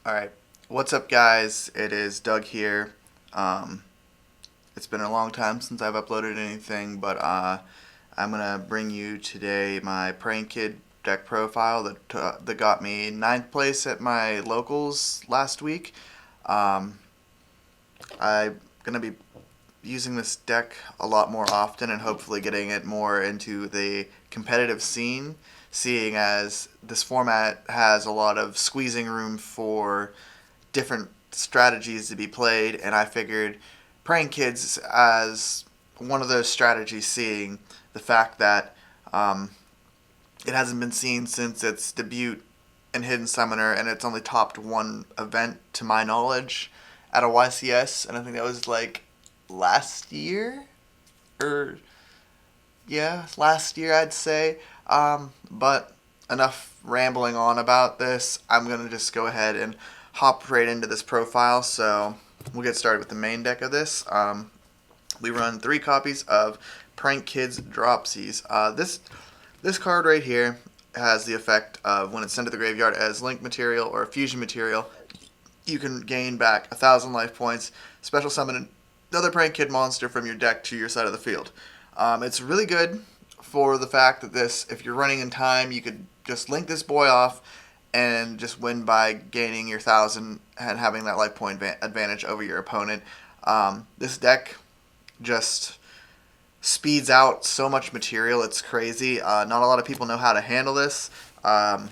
Alright, what's up guys? It is Doug here. It's been a long time since I've uploaded anything, but I'm going to bring you today my Praying Kid deck profile that got me 9th place at my locals last week. I'm going to be using this deck a lot more often and hopefully getting it more into the competitive scene, seeing as this format has a lot of squeezing room for different strategies to be played, and I figured Praying Kids as one of those strategies, seeing the fact that it hasn't been seen since its debut in Hidden Summoner, and it's only topped one event to my knowledge at a YCS, and I think that was like last year, or yeah, last year I'd say. But enough rambling on about this. I'm gonna just go ahead and hop right into this profile. So we'll get started with the main deck of this. We run 3 copies of Prank Kids Dropsies. This card right here has the effect of when it's sent to the graveyard as link material or fusion material, you can gain back 1,000 life points, special summon another Prank Kid monster from your deck to your side of the field. It's really good for the fact that this, if you're running in time, you could just link this boy off and just win by gaining your 1,000 and having that life point advantage over your opponent. This deck just speeds out so much material, it's crazy. Not a lot of people know how to handle this. I've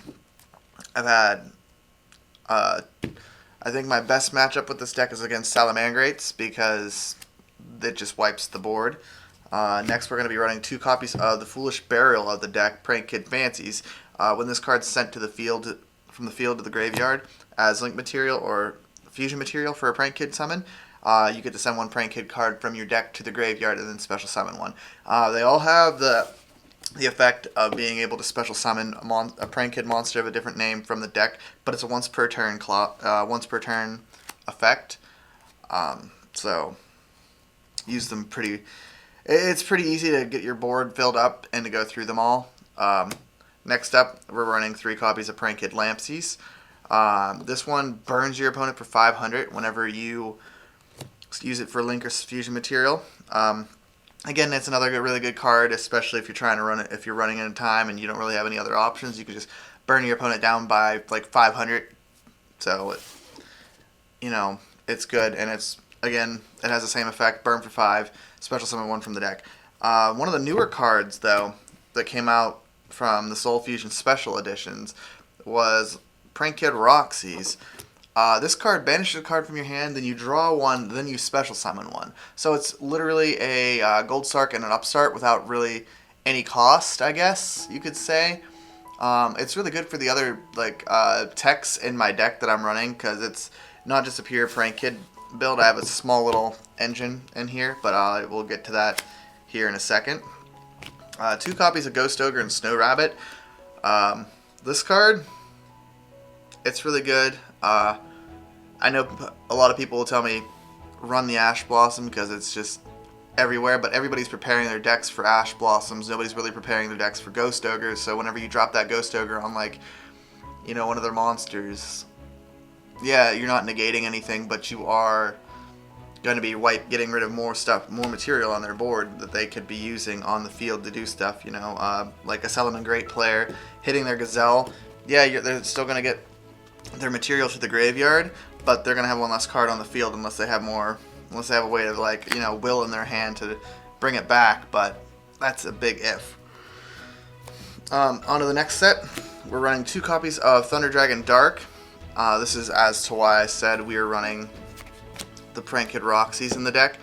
had, I think my best matchup with this deck is against Salamangrates because it just wipes the board. Next, we're going to be running 2 copies of the Foolish Burial of the deck, Prank Kid Fancies. When this card's sent to the field, from the field to the graveyard as link material or fusion material for a Prank Kid summon, you get to send 1 Prank Kid card from your deck to the graveyard and then special summon 1. They all have the effect of being able to special summon a Prank Kid monster of a different name from the deck, but it's a once per turn effect. So use them pretty. It's pretty easy to get your board filled up and to go through them all. Next up, we're running 3 copies of Prank Kid Lampsies. This one burns your opponent for 500 whenever you use it for link or fusion material. Again, it's another really good card, especially if you're trying to run it. If you're running in time and you don't really have any other options, you can just burn your opponent down by like 500. So, it's good, and it has the same effect: burn for 5, special summon 1 from the deck. One of the newer cards, though, that came out from the Soul Fusion Special Editions was Prank Kid Roxy's. This card banishes a card from your hand, then you draw 1, then you special summon 1. So it's literally a Gold Sark and an Upstart without really any cost, I guess you could say. It's really good for the other techs in my deck that I'm running, because it's not just a pure Prank Kid build. I have a small little engine in here, but we'll get to that here in a second. 2 copies of Ghost Ogre and Snow Rabbit. This card, it's really good. I know a lot of people will tell me run the Ash Blossom because it's just everywhere, but everybody's preparing their decks for Ash Blossoms. Nobody's really preparing their decks for Ghost Ogres, so whenever you drop that Ghost Ogre on one of their monsters, yeah, you're not negating anything, but you are going to be getting rid of more material on their board that they could be using on the field to do stuff, like a Salamangrate player hitting their Gazelle. Yeah, they're still going to get their material to the graveyard, but they're going to have 1 less card on the field unless they have a way to, will in their hand to bring it back, but that's a big if. On to the next set, we're running 2 copies of Thunder Dragon Dark. This is as to why I said we are running the Prank Kid Roxy's in the deck.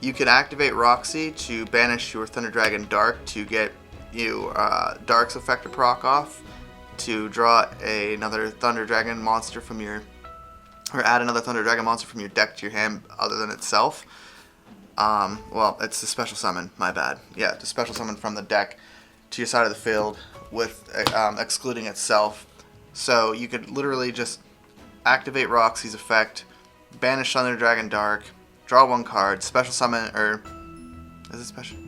You can activate Roxy to banish your Thunder Dragon Dark to get you Dark's effect to proc off, to draw another Thunder Dragon monster from or add another Thunder Dragon monster from your deck to your hand other than itself. Well, it's a special summon, my bad. Yeah, to special summon from the deck to your side of the field with excluding itself. So you could literally just activate Roxy's effect, banish Thunder Dragon Dark, draw 1 card, special summon, or is it special?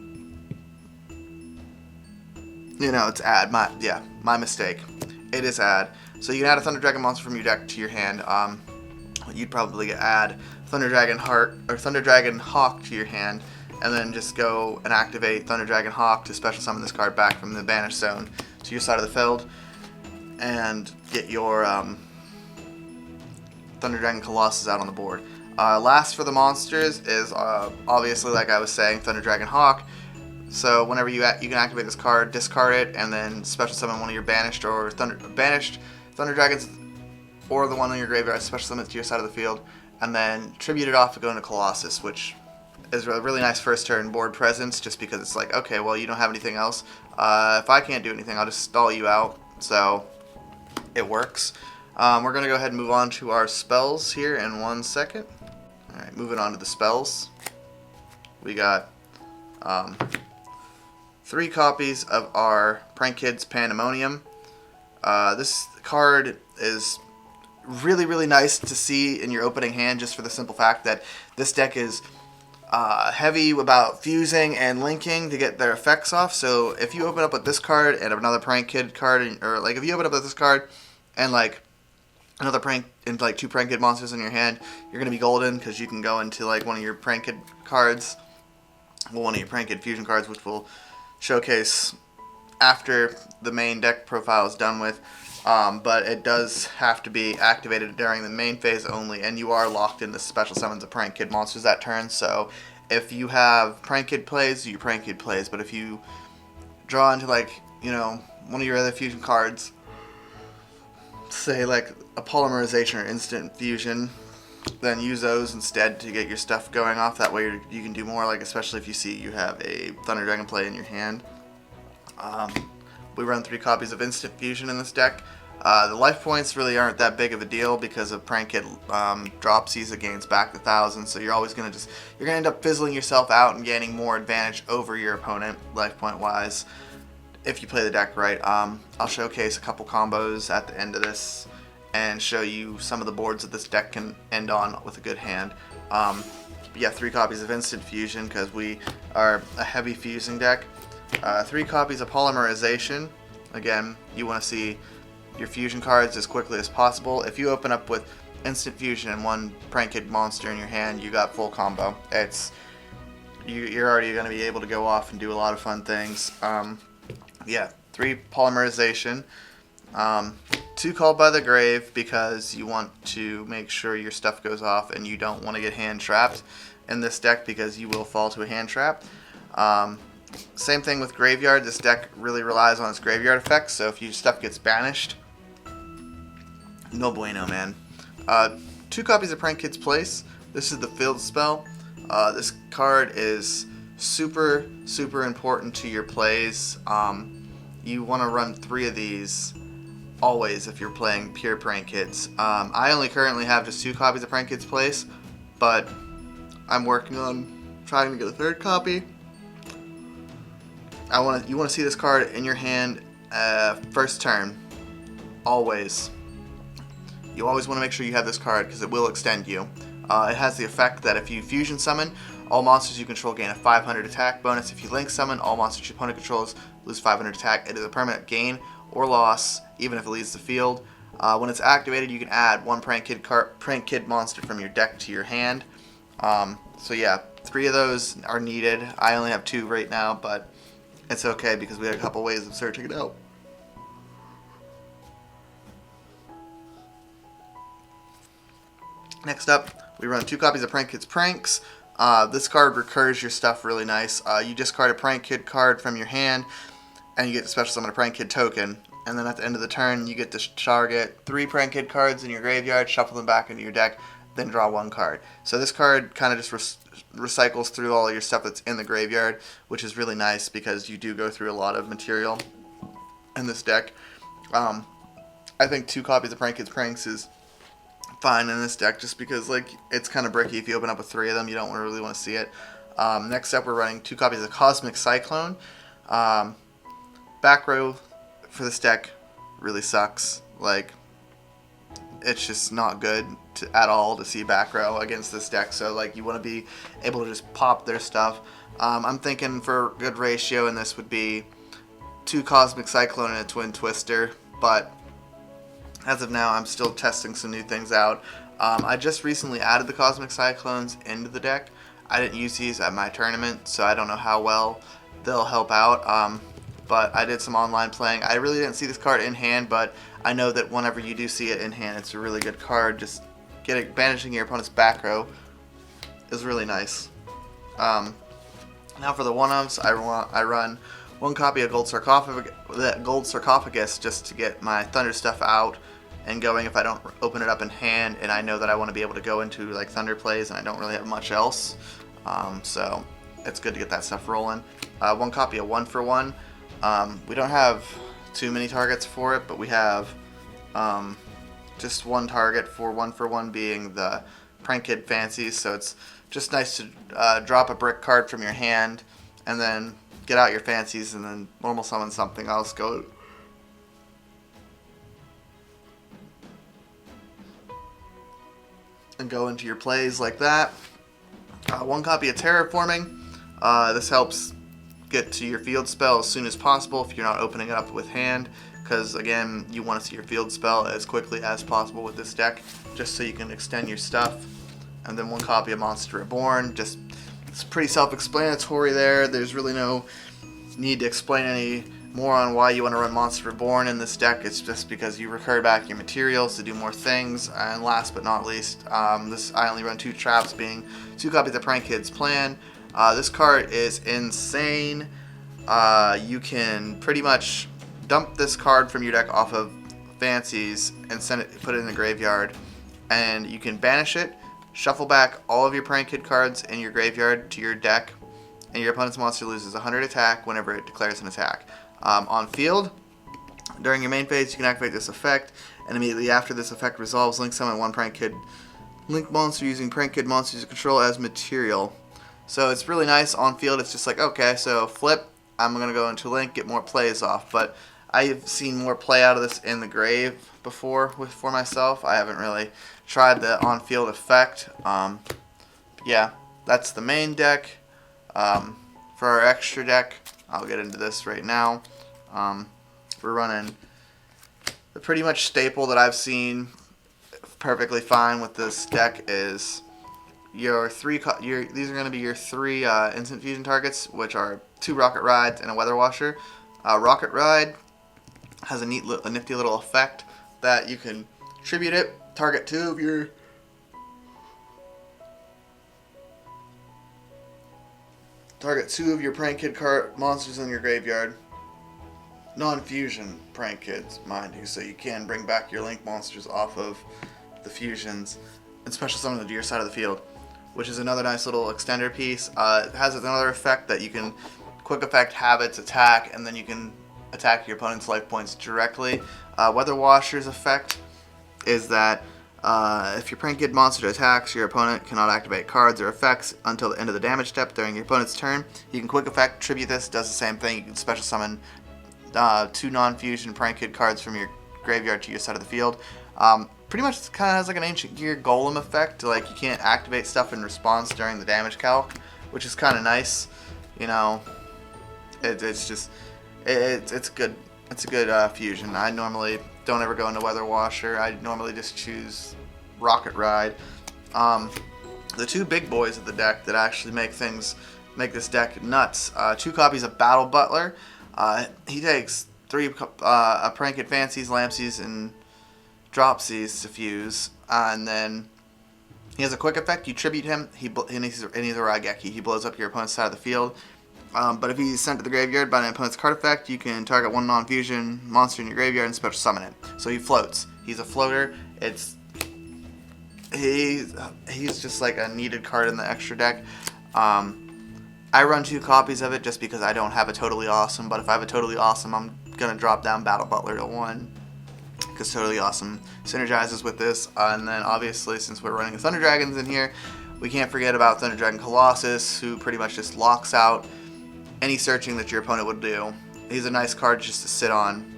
It's add. My mistake. It is add. So you can add a Thunder Dragon monster from your deck to your hand. You'd probably add Thunder Dragon Heart or Thunder Dragon Hawk to your hand, and then just go and activate Thunder Dragon Hawk to special summon this card back from the banished zone to your side of the field, and get your Thunder Dragon Colossus out on the board. Last for the monsters is obviously, like I was saying, Thunder Dragon Hawk. So whenever you can activate this card, discard it, and then special summon one of your banished Thunder Dragons, or the one in your graveyard, special summon it to your side of the field, and then tribute it off to go into Colossus, which is a really nice first turn board presence, just because it's like, okay, well, you don't have anything else. If I can't do anything, I'll just stall you out, so it works. We're going to go ahead and move on to our spells here in 1 second. Alright, moving on to the spells. We got 3 copies of our Prank Kids Pandemonium. This card is really, really nice to see in your opening hand, just for the simple fact that this deck is heavy about fusing and linking to get their effects off. So if you open up with this card and another Prank Kid card, or like if you open up with this card and like another Prank and like 2 Prank Kid monsters in your hand, you're gonna be golden, because you can go into like one of your Prank Kid cards, well, one of your Prank Kid fusion cards, which will showcase after the main deck profile is done with. But it does have to be activated during the main phase only, and you are locked into special summons of Prank Kid monsters that turn. So if you have Prank Kid plays, you Prank Kid plays. But if you draw into, like, you know, one of your other fusion cards, say like a polymerization or instant fusion, then use those instead to get your stuff going off. That way you can do more, like especially if you see you have a Thunder Dragon play in your hand. We run 3 copies of Instant Fusion in this deck. The life points really aren't that big of a deal because of Prank Kid dropsies that gains back the 1,000, so you're always going to you're going to end up fizzling yourself out and gaining more advantage over your opponent, life point wise, if you play the deck right. I'll showcase a couple combos at the end of this and show you some of the boards that this deck can end on with a good hand. But yeah, 3 copies of Instant Fusion because we are a heavy fusing deck. 3 copies of Polymerization. Again, you want to see your fusion cards as quickly as possible. If you open up with Instant Fusion and 1 Prank Kid monster in your hand, you got full combo. You're already going to be able to go off and do a lot of fun things. Yeah, 3 Polymerization. 2 Called by the Grave, because you want to make sure your stuff goes off and you don't want to get hand trapped in this deck, because you will fall to a hand trap. Same thing with Graveyard. This deck really relies on its Graveyard effects, so if your stuff gets banished, no bueno, man. 2 copies of Prank Kid's Place. This is the field spell. This card is super, super important to your plays. You want to run 3 of these always if you're playing pure Prank Kids. I only currently have just 2 copies of Prank Kid's Place, but I'm working on trying to get a 3rd copy. You want to see this card in your hand first turn, always. You always want to make sure you have this card because it will extend you. It has the effect that if you fusion summon, all monsters you control gain a 500 attack bonus. If you link summon, all monsters your opponent controls lose 500 attack. It is a permanent gain or loss, even if it leaves the field. When it's activated, you can add 1 Prank Kid monster from your deck to your hand. So yeah, 3 of those are needed. I only have 2 right now, but it's okay because we had a couple ways of searching it out. Next up, we run 2 copies of Prank Kid's Pranks. This card recurs your stuff really nice. You discard a Prank Kid card from your hand, and you get to special summon a Prank Kid token. And then at the end of the turn, you get to target 3 Prank Kid cards in your graveyard, shuffle them back into your deck, then draw 1 card. So this card kind of just recycles through all your stuff that's in the graveyard, which is really nice because you do go through a lot of material in this deck. I think 2 copies of Prank Kid's Pranks is fine in this deck, just because like it's kind of bricky. If you open up with 3 of them, you don't really want to see it. Next up, we're running 2 copies of Cosmic Cyclone. Back row for this deck really sucks. Like, it's just not good at all to see back row against this deck. So like, you want to be able to just pop their stuff. I'm thinking for good ratio in this would be 2 Cosmic Cyclone and a Twin Twister, but As of now, I'm still testing some new things out. I just recently added the Cosmic Cyclones into the deck. I didn't use these at my tournament, so I don't know how well they'll help out. But I did some online playing. I really didn't see this card in hand, but I know that whenever you do see it in hand, it's a really good card. Just banishing your opponent's back row is really nice. Now for the one-ofs, I run one copy of Gold Sarcophagus just to get my Thunder stuff out and going if I don't open it up in hand, and I know that I want to be able to go into like Thunder plays and I don't really have much else. So it's good to get that stuff rolling. One copy of 1-for-1. We don't have too many targets for it, but we have just one target for 1-for-1 being the Prank Kid Fancies, so it's just nice to drop a brick card from your hand and then get out your Fancies and then normal summon something else, go into your plays like that. One copy of Terraforming. This helps get to your field spell as soon as possible if you're not opening it up with hand, because again, you want to see your field spell as quickly as possible with this deck, just so you can extend your stuff. And then one copy of Monster Reborn. Just, it's pretty self-explanatory there. There's really no need to explain any more on why you want to run Monster Reborn in this deck. It's just because you recur back your materials to do more things. And last but not least, I only run 2 traps, being 2 copies of Prank Kid's Plan. This card is insane. You can pretty much dump this card from your deck off of Fancies and put it in the graveyard, and you can banish it, shuffle back all of your Prank Kid cards in your graveyard to your deck, and your opponent's monster loses 100 attack whenever it declares an attack. On field, during your main phase, you can activate this effect, and immediately after this effect resolves, link summon one Prank Kid link monster using Prank Kid monsters you control as material. So it's really nice on field. It's just like, okay, so flip, I'm going to go into link, get more plays off. But I've seen more play out of this in the grave before for myself. I haven't really tried the on-field effect. Yeah, that's the main deck. For our extra deck, I'll get into this right now. We're running the pretty much staple that I've seen perfectly fine with this deck is these are going to be your 3 instant fusion targets, which are 2 Rocket Rides and a Weather Washer. Rocket Ride has a nifty little effect that you can tribute it, target 2 of your Prank Kid monsters in your graveyard. Non-fusion Prank Kids, mind you, so you can bring back your Link monsters off of the fusions and special summon them to your side of the field, which is another nice little extender piece. It has another effect that you can quick effect Habits attack, and then you can attack your opponent's life points directly. Weather Washer's effect is that if your Prank Kid monster attacks, your opponent cannot activate cards or effects until the end of the damage step during your opponent's turn. You can quick effect tribute this, does the same thing. You can special summon 2 non-fusion Prank Kid cards from your graveyard to your side of the field. Pretty much kind of has like an Ancient Gear Golem effect, like you can't activate stuff in response during the damage calc, which is kind of nice. You know, it's good. It's a good fusion. I normally don't ever go into Weather Washer. I normally just choose Rocket Ride. The 2 big boys of the deck that actually make this deck nuts. 2 copies of Battle Butler. He takes 3 Prank Kid Fancies, Lampsies, and Dropsies to fuse, and then he has a quick effect. You tribute him, and he's a Raigeki. He blows up your opponent's side of the field. But if he's sent to the graveyard by an opponent's card effect, you can target 1 non-fusion monster in your graveyard and special summon it. So he floats. He's a floater. He's just like a needed card in the extra deck. I run 2 copies of it just because I don't have a Totally Awesome, but if I have a Totally Awesome, I'm going to drop down Battle Butler to 1, because Totally Awesome synergizes with this. And then obviously, since we're running Thunder Dragons in here, we can't forget about Thunder Dragon Colossus, who pretty much just locks out any searching that your opponent would do. He's a nice card just to sit on.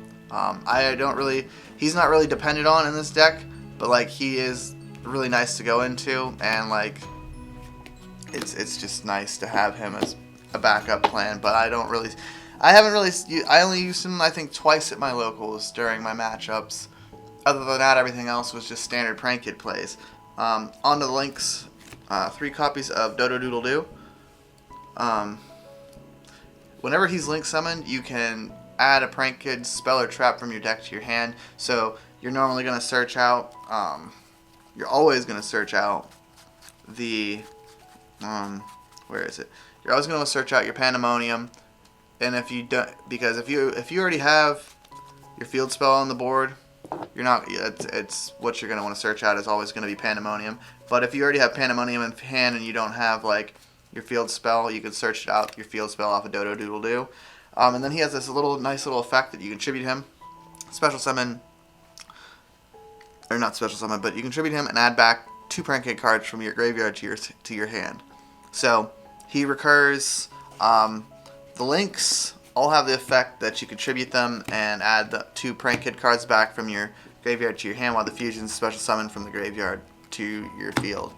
He's not really dependent on in this deck, but like he is really nice to go into, and like it's just nice to have him as a backup plan. But I only used him I think twice at my locals during my matchups. other than that, everything else was just standard prank kid plays. Onto the links, 3 copies of Dodo Doodle Doo. Whenever he's link summoned, you can add a prank kid spell or trap from your deck to your hand. So you're normally going to search out, you're always going to search out the, where is it? You're always going to search out your Pandemonium. And if you don't, because if you already have your field spell on the board, you're not. It's what you're gonna want to search out is always gonna be Pandemonium. But if you already have Pandemonium in hand and you don't have like your field spell, you can search out your field spell off of Dodo Doodle Doo. And then he has this nice little effect that you can tribute him, special summon, or not special summon, but you can tribute him and add back 2 prank kid cards from your graveyard to your hand. So he recurs. The links all have the effect that you contribute them and add the 2 prank kid cards back from your graveyard to your hand, while the fusions special summon from the graveyard to your field.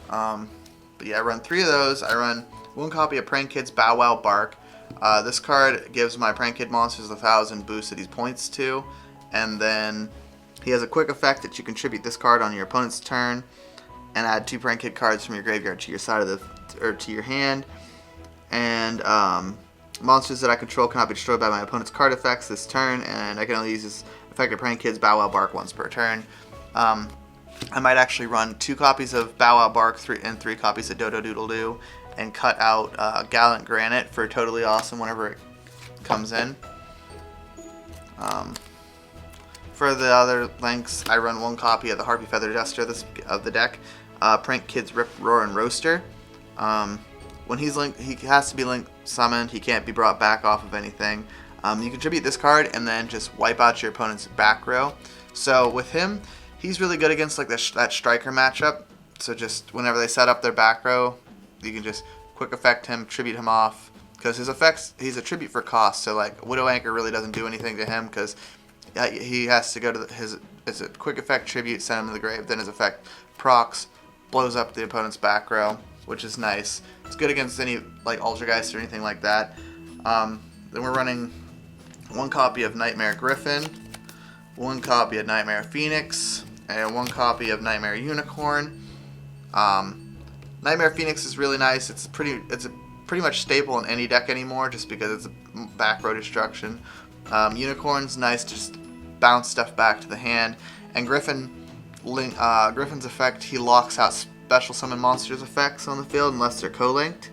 But yeah, I run 3 of those. I run 1 copy of Prank Kid's Bow Wow Bark. This card gives my Prank Kid monsters 1,000 boost that he points to, and then he has a quick effect that you contribute this card on your opponent's turn and add 2 Prank Kid cards from your graveyard to your side of to your hand. And monsters that I control cannot be destroyed by my opponent's card effects this turn, and I can only use this effect of Prank Kid's Bow Wow Bark once per turn. I might actually run 2 copies of Bow Wow Bark and 3 copies of Dodo Doodle Doo, and cut out Gallant Granite for Totally Awesome whenever it comes in. For the other links, I run 1 copy of the Harpy Feather Duster of the deck, Prank Kid's Rip, Roar, and Roaster. When he's linked, he has to be link summoned. He can't be brought back off of anything. You contribute this card and then just wipe out your opponent's back row. So with him, he's really good against like that striker matchup. So just whenever they set up their back row, you can just quick effect him, tribute him off. Because his effects, he's a tribute for cost. So like Widow Anchor really doesn't do anything to him because he has to go to it's a quick effect tribute, send him to the grave. Then his effect procs, blows up the opponent's back row, which is nice. It's good against any like Altergeist or anything like that. Then we're running 1 copy of Nightmare Griffin, 1 copy of Nightmare Phoenix, and 1 copy of Nightmare Unicorn. Nightmare Phoenix is really nice. It's pretty much staple in any deck anymore, just because it's a back row destruction. Unicorn's nice to just bounce stuff back to the hand, and Griffin's effect, he locks out special summon monsters effects on the field unless they're co-linked,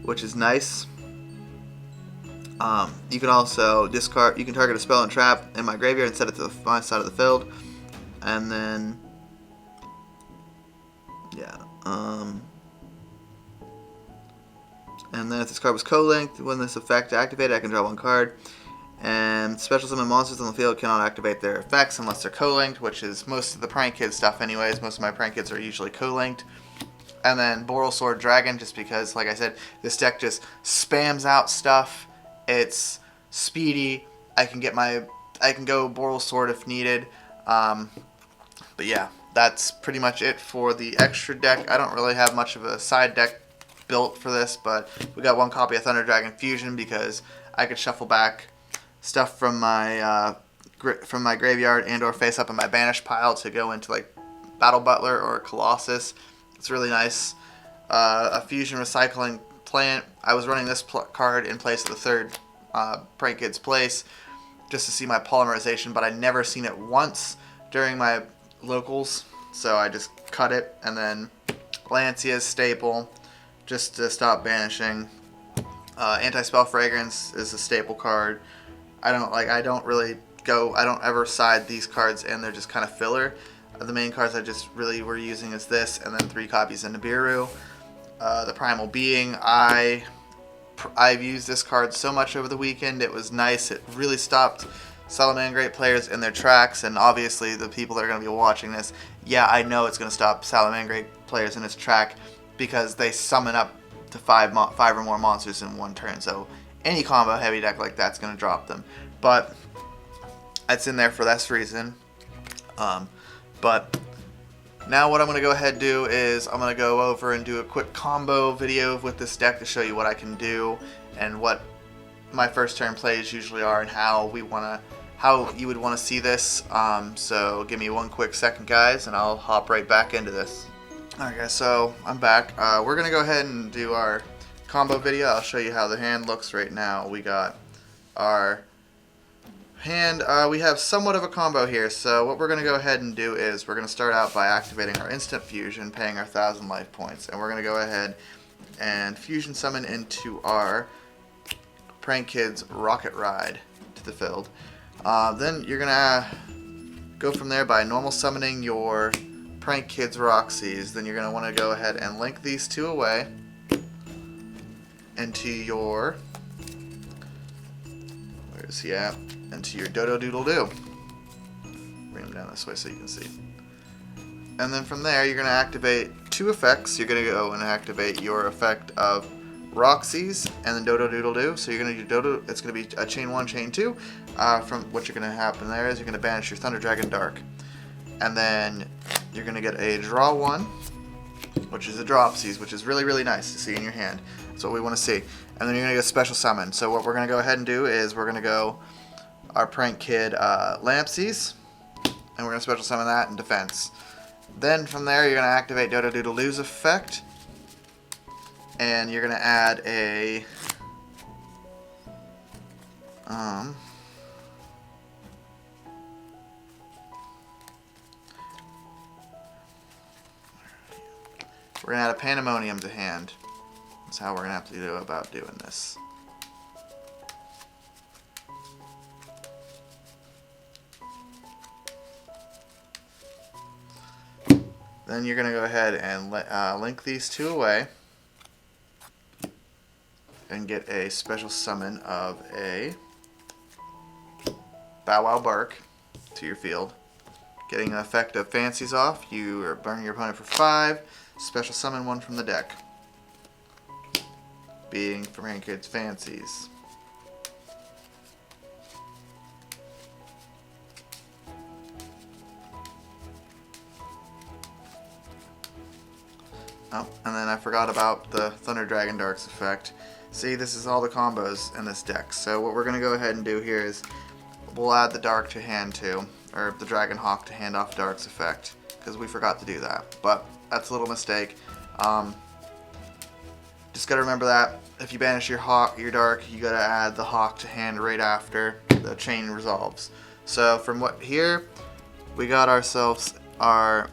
which is nice. You can also discard. You can target a spell and trap in my graveyard and set it to my side of the field, and then and then if this card was co-linked, when this effect activated, I can draw 1 card. And special summon monsters on the field cannot activate their effects unless they're co-linked, which is most of the Prank Kid stuff anyways. Most of my Prank Kids are usually co-linked. And then Boral Sword Dragon, just because, like I said, this deck just spams out stuff. It's speedy. I can go Boral Sword if needed. But yeah, that's pretty much it for the extra deck. I don't really have much of a side deck built for this, but we got 1 copy of Thunder Dragon Fusion because I could shuffle back stuff from my graveyard and/or face up in my banish pile to go into like Battle Butler or Colossus. It's really nice. A fusion recycling plant. I was running this card in place of the 3rd Prank Kid's place just to see my polymerization, but I'd never seen it once during my locals, so I just cut it, and then Lancia's staple just to stop banishing. Anti-Spell Fragrance is a staple card. I don't ever side these cards in, they're just kind of filler. The main cards I just really were using is this, and then 3 copies of Nibiru. The Primal Being, I've used this card so much over the weekend. It was nice. It really stopped Salamangreat players in their tracks, and obviously the people that are going to be watching this, yeah, I know it's going to stop Salamangreat players in its track because they summon up to 5 or more monsters in 1 turn. So any combo heavy deck like that's going to drop them. But it's in there for this reason. But now what I'm going to go ahead and do is I'm going to go over and do a quick combo video with this deck to show you what I can do and what my first turn plays usually are and how we want to how you would want to see this. So give me one quick second, guys, and I'll hop right back into this. Alright guys, so I'm back. We're going to go ahead and do our combo video. I'll show you how the hand looks right now. We got our hand, we have somewhat of a combo here. So what we're going to go ahead and do is we're going to start out by activating our instant fusion, paying our 1,000 life points. And we're going to go ahead and fusion summon into our Prank Kids Rocket Ride to the field. Then you're going to go from there by normal summoning your Prank Kids Roxy's. Then you're going to want to go ahead and link these two away into your, where is he at? Into your Dodo Doodle Doo. Bring him down this way so you can see. And then from there you're going to activate two effects. You're going to go and activate your effect of Roxy's and then Dodo Doodle Doo. So you're going to do Dodo, it's going to be a chain 1, chain 2. From what you're going to happen there is you're going to banish your Thunder Dragon Dark. And then you're going to get a draw 1, which is a Dropsies, which is really, really nice to see in your hand. That's what we want to see. And then you're going to get special summon. So what we're going to go ahead and do is we're going to go our Prank Kid Lampsies, and we're going to special summon that in defense. Then from there you're going to activate Dodo Doodle Doo's effect, and you're going to add a we're going to add a Pandemonium to hand. That's how we're going to have to do about doing this. Then you're going to go ahead and link these two away and get a special summon of a Bow Wow Bark to your field. Getting an effect of Fancies off, you are burning your opponent for 5, special summon one from the deck, being from Prank Kids Fancies. Oh, and then I forgot about the Thunder Dragon Dark's effect. See, this is all the combos in this deck. So what we're going to go ahead and do here is we'll add the Dark to hand too, or the Dragon Hawk to hand off Dark's effect, because we forgot to do that. But that's a little mistake. Just got to remember that if you banish your Dark, you got to add the Hawk to hand right after the chain resolves. So from what here, we got ourselves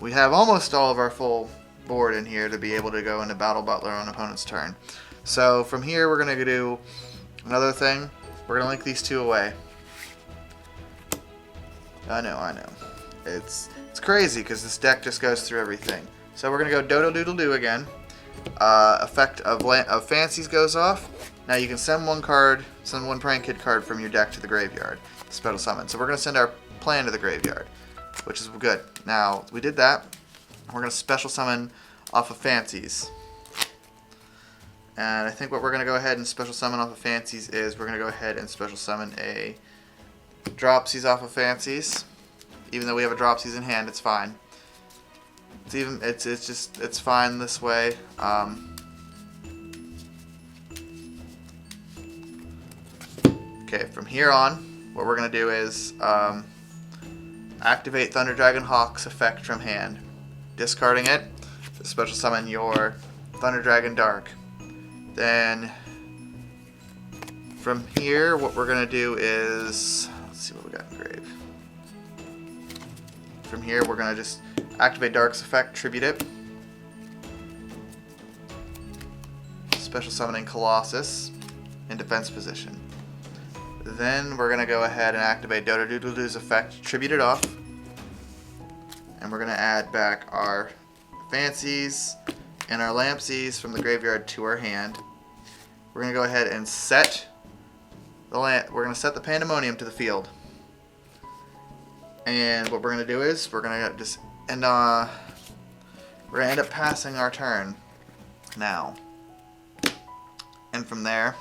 we have almost all of our full board in here to be able to go into Battle Butler on opponent's turn. So from here we're going to do another thing. We're going to link these two away. I know. It's crazy because this deck just goes through everything. So we're going to go Dodo Doodle Doo again. Effect of Fancies goes off. Now you can send one Prank Kid card from your deck to the graveyard. Special summon. So we're going to send our plan to the graveyard, which is good. Now we did that. We're going to special summon off of Fancies. And I think what we're going to go ahead and special summon off of Fancies is we're going to go ahead and special summon a Dropsies off of Fancies. Even though we have a Dropsies in hand, it's fine. It's fine this way. Okay, from here on, what we're going to do is activate Thunder Dragon Hawk's effect from hand. Discarding it, special summon your Thunder Dragon Dark. Then from here, what we're going to do is, let's see what we got in grave. From here, we're going to just activate Dark's effect, tribute it. Special summoning Colossus in defense position. Then we're going to go ahead and activate Dodo Doodle Doo's effect, tribute it off. And we're going to add back our Fancies and our Lampsies from the graveyard to our hand. We're going to go ahead and set the Pandemonium to the field. And what we're going to do is we're going to just we're going to end up passing our turn now. And from there,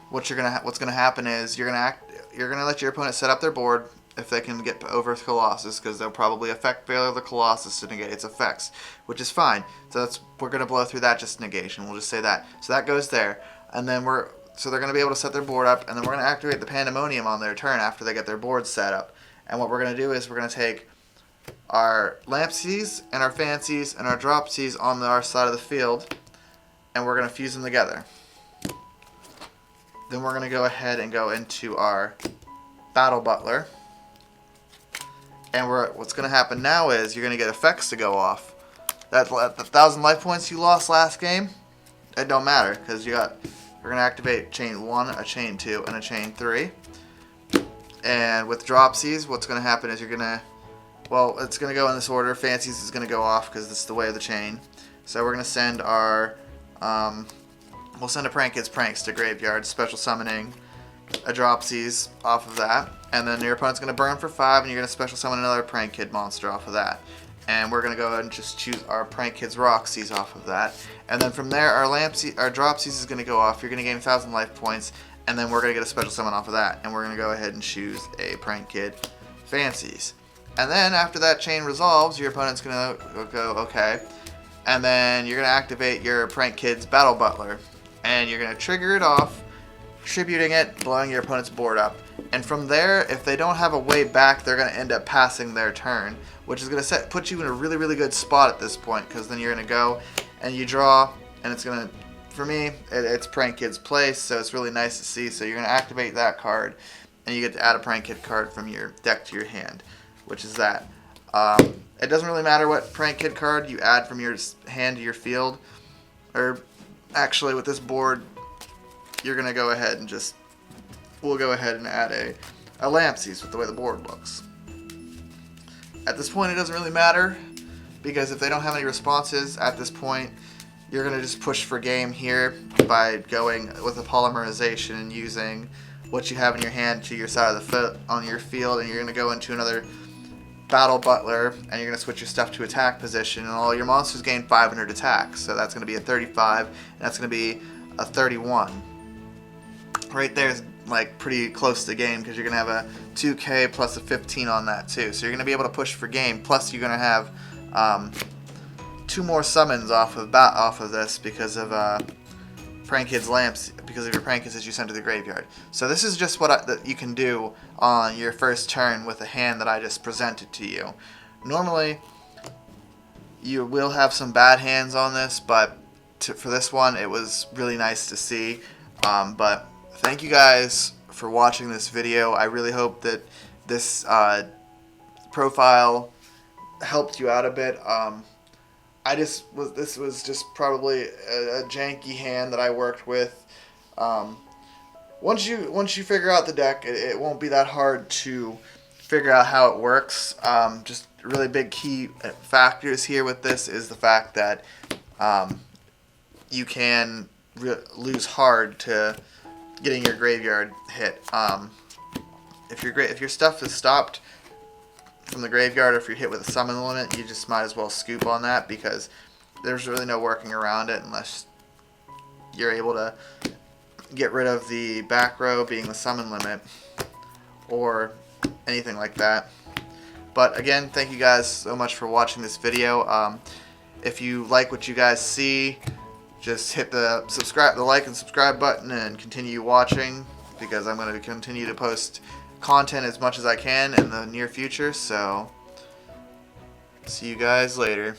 what's going to happen is you're going to let your opponent set up their board if they can get over Colossus, because they'll probably affect failure of the Colossus to negate its effects, which is fine. So we're going to blow through that just negation. We'll just say that. So that goes there, and then So they're going to be able to set their board up, and then we're going to activate the Pandemonium on their turn after they get their board set up. And what we're going to do is we're going to take our Lampseas and our Fancies and our Dropseas on our side of the field, and we're going to fuse them together. Then we're going to go ahead and go into our Battle Butler. And what's going to happen now is you're going to get effects to go off. The 1,000 life points you lost last game, it don't matter, because we're going to activate chain 1, a chain 2, and a chain 3. And with Dropseas, what's going to happen is you're going to, well, it's going to go in this order. Fancies is going to go off because this is the way of the chain. So we're going to send our, we'll send a Prank Kids Pranks to Graveyard, special summoning a Dropseas off of that. And then your opponent's going to burn for 5, and you're going to special summon another Prank Kid monster off of that. And we're going to go ahead and just choose our Prank Kids Roxy's off of that. And then from there, our Dropseas is going to go off. You're going to gain 1,000 life points, and then we're going to get a special summon off of that. And we're going to go ahead and choose a Prank Kid Fancies. And then after that chain resolves, your opponent's going to go, okay. And then you're going to activate your Prank Kids Battle Butler. And you're going to trigger it off, tributing it, blowing your opponent's board up. And from there, if they don't have a way back, they're going to end up passing their turn, which is going to put you in a really, really good spot at this point, because then you're going to go and you draw, and it's going to, for me, it's Prank Kid's place, so it's really nice to see. So you're going to activate that card, and you get to add a Prank Kid card from your deck to your hand, which is that. It doesn't really matter what Prank Kid card you add from your hand to your field, or actually with this board, you're going to go ahead and just, we'll go ahead and add a Lampseas with the way the board looks. At this point, it doesn't really matter, because if they don't have any responses at this point, you're going to just push for game here by going with a polymerization and using what you have in your hand to your side of the on your field, and you're going to go into another Battle Butler, and you're going to switch your stuff to attack position, and all your monsters gain 500 attack. So that's going to be a 35, and that's going to be a 31. Right there is like pretty close to game, because you're going to have a 2k plus a 15 on that too. So you're going to be able to push for game, plus you're going to have 2 more summons off of this because of Prank Kids Lamps, because of your Prank Kids that you send to the graveyard. So this is just what that you can do on your first turn with a hand that I just presented to you. Normally, you will have some bad hands on this, but for this one, it was really nice to see. But thank you guys for watching this video. I really hope that this profile helped you out a bit. This was just probably a janky hand that I worked with. Once you figure out the deck, it won't be that hard to figure out how it works. Just really big key factors here with this is the fact that you can lose hard to getting your graveyard hit. If your stuff is stopped from the graveyard, or if you're hit with a summon limit, you just might as well scoop on that, because there's really no working around it unless you're able to get rid of the back row being the summon limit or anything like that. But again, thank you guys so much for watching this video. If you like what you guys see, just hit the like and subscribe button and continue watching, because I'm going to continue to post content as much as I can in the near future. So see you guys later.